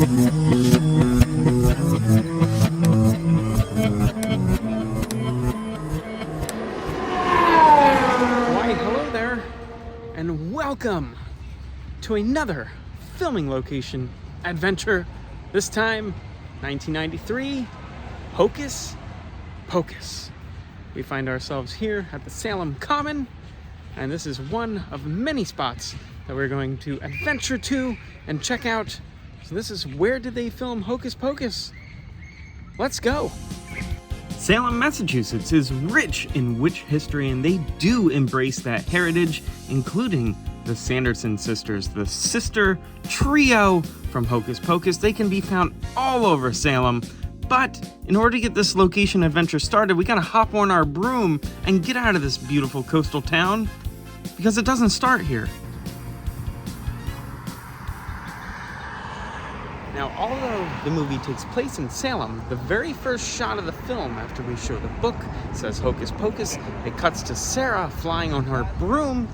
Why, hello there, and welcome to another filming location adventure. This time, 1993, Hocus Pocus. We find ourselves here at the Salem Common, and this is one of many spots that we're going to adventure to and check out. So this is, where did they film Hocus Pocus? Let's go. Salem, Massachusetts is rich in witch history, and they do embrace that heritage, including the Sanderson sisters, the sister trio from Hocus Pocus. They can be found all over Salem, but in order to get this location adventure started, we gotta hop on our broom and get out of this beautiful coastal town, because it doesn't start here. Now, although the movie takes place in Salem, the very first shot of the film after we show the book says Hocus Pocus. It cuts to Sarah flying on her broom.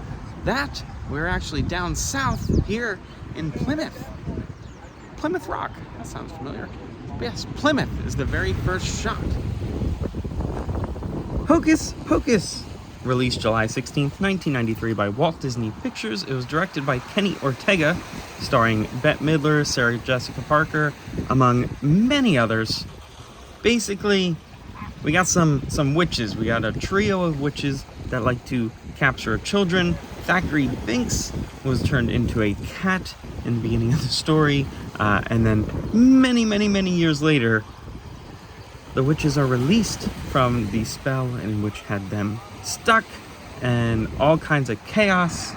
That, we're actually down south here in Plymouth. Plymouth Rock, that sounds familiar. But yes, Plymouth is the very first shot. Hocus Pocus! Released July 16th, 1993 by Walt Disney Pictures. It was directed by Kenny Ortega, starring Bette Midler, Sarah Jessica Parker, among many others. Basically, we got some witches. We got a trio of witches that like to capture children. Thackeray Binks was turned into a cat in the beginning of the story, and then many years later, the witches are released from the spell in which had them stuck, and all kinds of chaos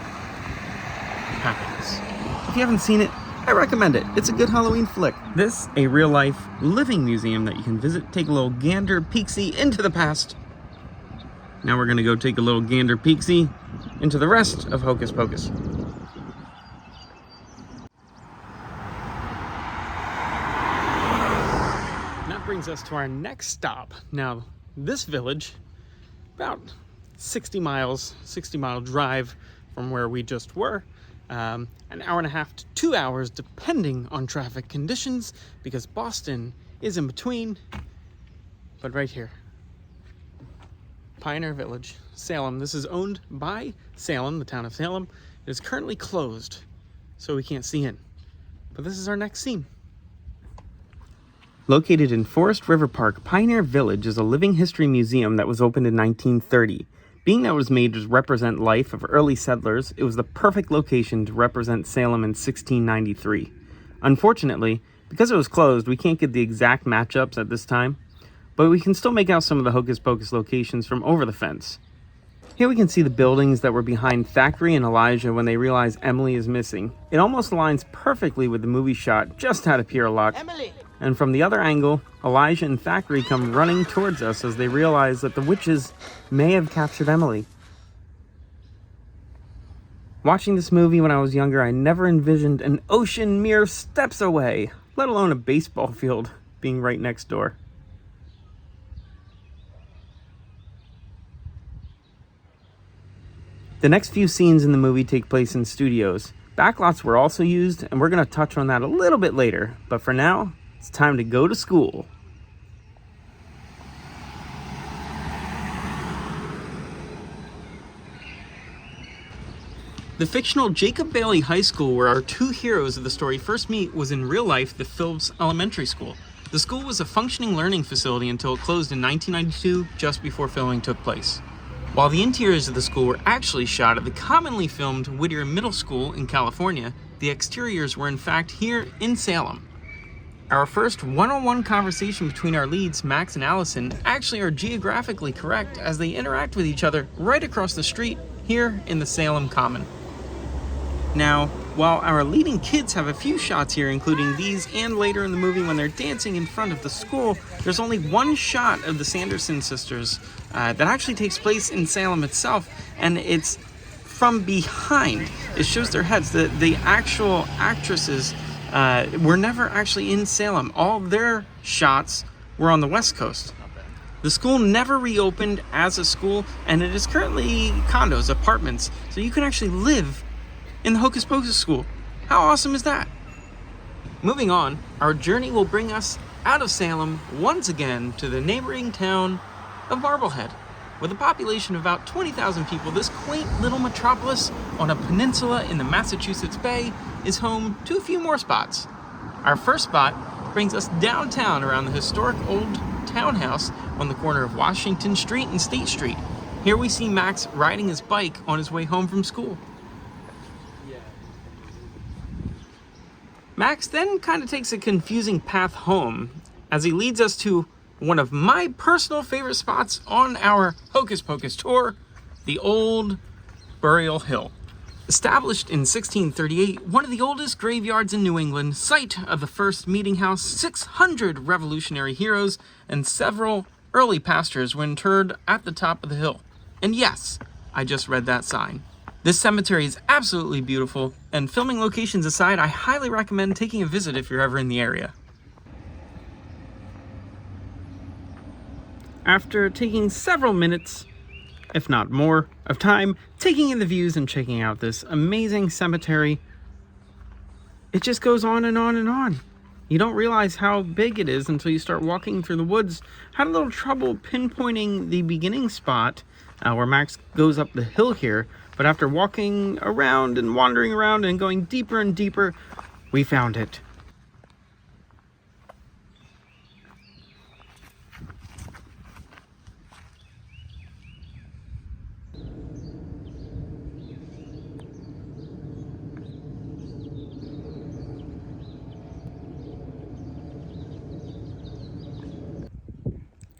happens. If you haven't seen it, I recommend it. It's a good Halloween flick. This, a real-life living museum that you can visit. Take a little gander peek-see into the past. Now we're gonna go take a little gander peek-see into the rest of Hocus Pocus. That brings us to our next stop. Now, this village, about 60 mile drive from where we just were, an hour and a half to 2 hours depending on traffic conditions, because Boston is in between. But right here, Pioneer Village, Salem. This is owned by Salem, the town of Salem. It is currently closed, so we can't see in. But this is our next scene. Located in Forest River Park, Pioneer Village is a living history museum that was opened in 1930. Being that it was made to represent life of early settlers, it was the perfect location to represent Salem in 1693. Unfortunately, because it was closed, we can't get the exact matchups at this time, but we can still make out some of the Hocus Pocus locations from over the fence. Here we can see the buildings that were behind Thackeray and Elijah when they realize Emily is missing. It almost aligns perfectly with the movie shot just out of pure luck. Emily! And from the other angle, Elijah and Thackeray come running towards us as they realize that the witches may have captured Emily. Watching this movie when I was younger, I never envisioned an ocean mere steps away, let alone a baseball field being right next door. The next few scenes in the movie take place in studios. Backlots were also used, and we're going to touch on that a little bit later, but for now, it's time to go to school. The fictional Jacob Bailey High School, where our two heroes of the story first meet, was in real life the Phillips Elementary School. The school was a functioning learning facility until it closed in 1992, just before filming took place. While the interiors of the school were actually shot at the commonly filmed Whittier Middle School in California, the exteriors were in fact here in Salem. Our first one-on-one conversation between our leads, Max and Allison, actually are geographically correct as they interact with each other right across the street here in the Salem Common. Now, while our leading kids have a few shots here, including these and later in the movie when they're dancing in front of the school, there's only one shot of the Sanderson sisters that actually takes place in Salem itself, and it's from behind. It shows their heads. The actual actresses were never actually in Salem. All their shots were on the West Coast. The school never reopened as a school, and it is currently condos, apartments, so you can actually live in the Hocus Pocus school. How awesome is that? Moving on, our journey will bring us out of Salem once again to the neighboring town of Marblehead. With a population of about 20,000 people, this quaint little metropolis on a peninsula in the Massachusetts Bay is home to a few more spots. Our first spot brings us downtown around the historic old townhouse on the corner of Washington Street and State Street. Here we see Max riding his bike on his way home from school. Max then kind of takes a confusing path home as he leads us to one of my personal favorite spots on our Hocus Pocus tour, the old Burial Hill. Established in 1638, one of the oldest graveyards in New England, site of the first meeting house, 600 Revolutionary heroes and several early pastors were interred at the top of the hill. And yes, I just read that sign. This cemetery is absolutely beautiful, and filming locations aside, I highly recommend taking a visit if you're ever in the area. After taking several minutes, if not more, of time taking in the views and checking out this amazing cemetery, it just goes on and on and on. You don't realize how big it is until you start walking through the woods. Had a little trouble pinpointing the beginning spot where Max goes up the hill here, but after walking around and wandering around and going deeper and deeper, we found it.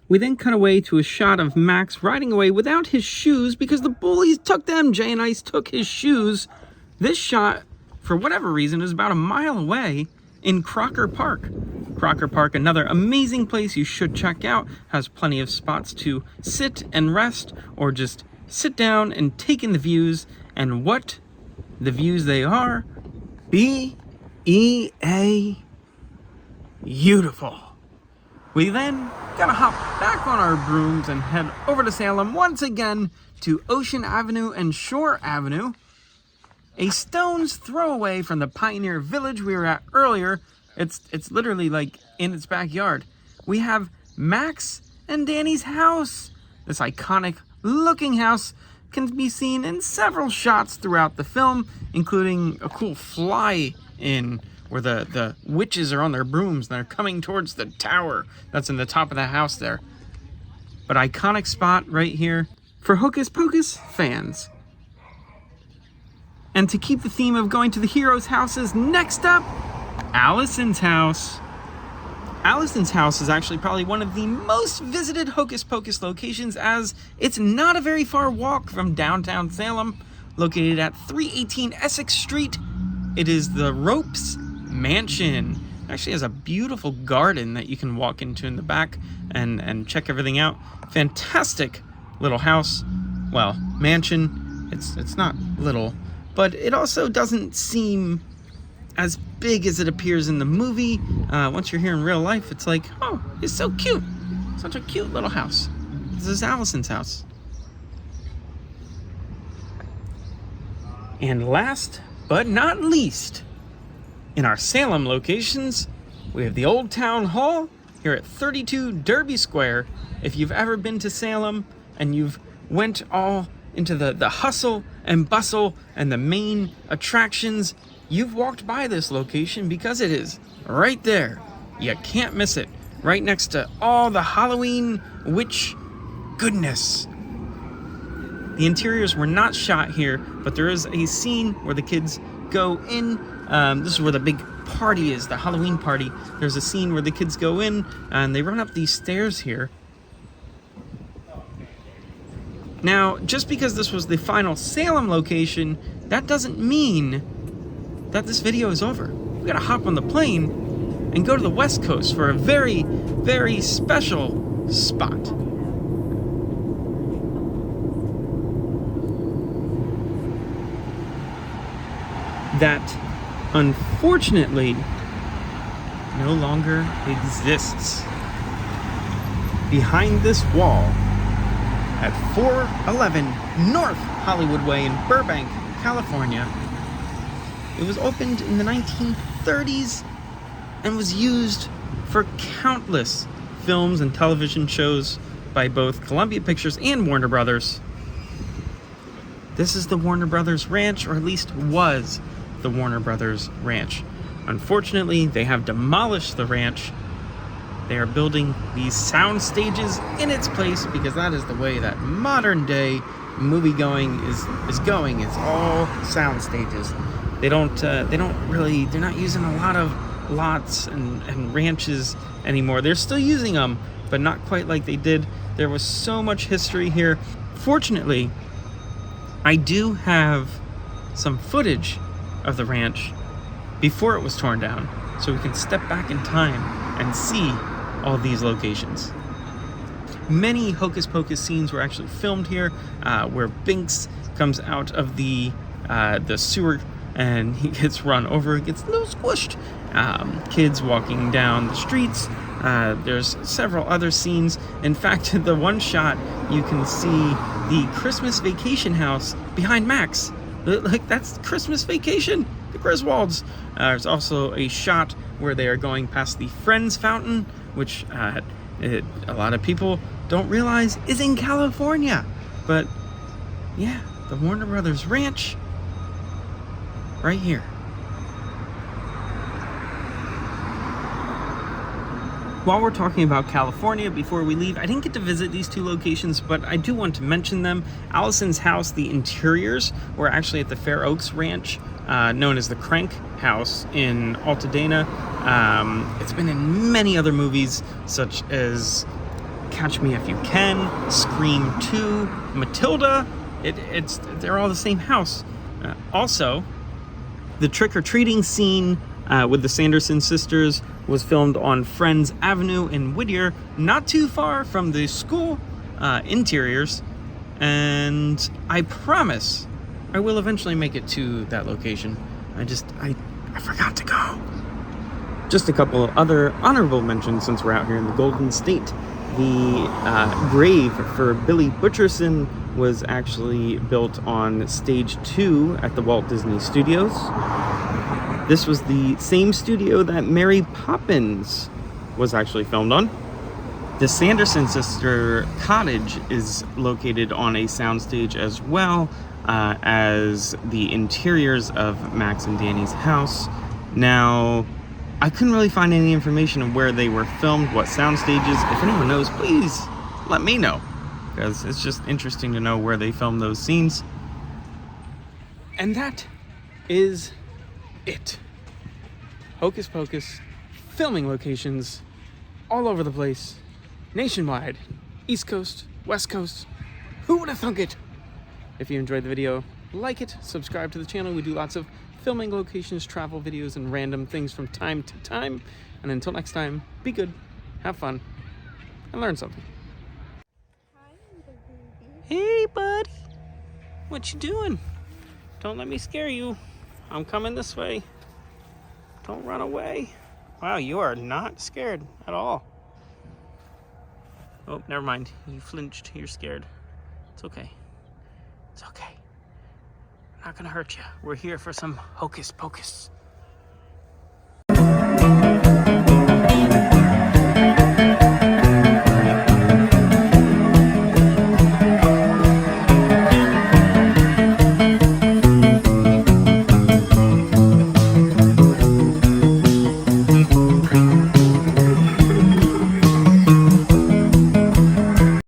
We then cut away to a shot of Max riding away without his shoes because the bullies took them. Jay and Ice took his shoes. This shot, for whatever reason, is about a mile away in Crocker Park. Crocker Park, another amazing place you should check out, has plenty of spots to sit and rest or just sit down and take in the views. And what the views they are, B-E-A, beautiful. We then gotta hop back on our brooms and head over to Salem once again to Ocean Avenue and Shore Avenue, a stone's throw away from the Pioneer Village we were at earlier. It's literally like in its backyard. We have Max and Dani's house. This iconic looking house can be seen in several shots throughout the film, including a cool fly-in where the witches are on their brooms and they're coming towards the tower that's in the top of the house there. But iconic spot right here for Hocus Pocus fans. And to keep the theme of going to the heroes' houses, next up, Allison's house. Allison's house is actually probably one of the most visited Hocus Pocus locations, as it's not a very far walk from downtown Salem, located at 318 Essex Street. It is the Ropes Mansion. It actually has a beautiful garden that you can walk into in the back and check everything out. Fantastic little house. Well, mansion. It's not little, but it also doesn't seem as big as it appears in the movie. Once you're here in real life, it's like, oh, it's so cute. Such a cute little house. This is Allison's house. And last but not least, in our Salem locations, we have the Old Town Hall here at 32 Derby Square. If you've ever been to Salem and you've went all into the hustle and bustle and the main attractions, you've walked by this location because it is right there. You can't miss it. Right next to all the Halloween witch goodness. The interiors were not shot here, but there is a scene where the kids go in. This is where the big party is, the Halloween party. There's a scene where the kids go in and they run up these stairs here. Now, just because this was the final Salem location, that doesn't mean that this video is over. We gotta hop on the plane and go to the West Coast for a very, very special spot. That unfortunately no longer exists. Behind this wall at 411 North Hollywood Way in Burbank, California. It was opened in the 1930s and was used for countless films and television shows by both Columbia Pictures and Warner Brothers. This is the Warner Brothers Ranch, or at least was the Warner Brothers Ranch. Unfortunately, they have demolished the ranch. They are building these sound stages in its place because that is the way that modern day movie going is going. It's all sound stages. They're not using a lot of lots and ranches anymore. They're still using them, but not quite like they did. There was so much history here. Fortunately, I do have some footage of the ranch before it was torn down, so we can step back in time and see all these locations. Many Hocus Pocus scenes were actually filmed here, where Binks comes out of the sewer and he gets run over, gets a little squished. Kids walking down the streets. There's several other scenes. In fact, the one shot, you can see the Christmas Vacation house behind Max. Like, that's Christmas Vacation, the Griswolds. There's also a shot where they are going past the Friends Fountain, which a lot of people don't realize is in California. But yeah, the Warner Brothers Ranch, right here. While we're talking about California, before we leave, I didn't get to visit these two locations, but I do want to mention them. Allison's house, the interiors, were actually at the Fair Oaks Ranch, known as the Crank House in Altadena. It's been in many other movies, such as Catch Me If You Can, Scream 2, Matilda. They're all the same house. Also, the trick-or-treating scene with the Sanderson sisters was filmed on Friends Avenue in Whittier, not too far from the school interiors, and I promise I will eventually make it to that location. I forgot to go. Just a couple of other honorable mentions since we're out here in the Golden State. The grave for Billy Butcherson was actually built on stage 2 at the Walt Disney Studios. This was the same studio that Mary Poppins was actually filmed on. The Sanderson sister cottage is located on a soundstage as well as the interiors of Max and Dani's house. Now, I couldn't really find any information of where they were filmed, what sound stages. If anyone knows, please let me know, because it's just interesting to know where they filmed those scenes. And that is it. Hocus Pocus filming locations all over the place, nationwide, East Coast, West Coast. Who would have thunk it? If you enjoyed the video, like it, subscribe to the channel. We do lots of filming locations, travel videos, and random things from time to time. And until next time, be good, have fun, and learn something. Hey, buddy. What you doing? Don't let me scare you. I'm coming this way. Don't run away. Wow, you are not scared at all. Oh, never mind. You flinched. You're scared. It's okay. It's okay. I'm not gonna hurt you. We're here for some Hocus Pocus.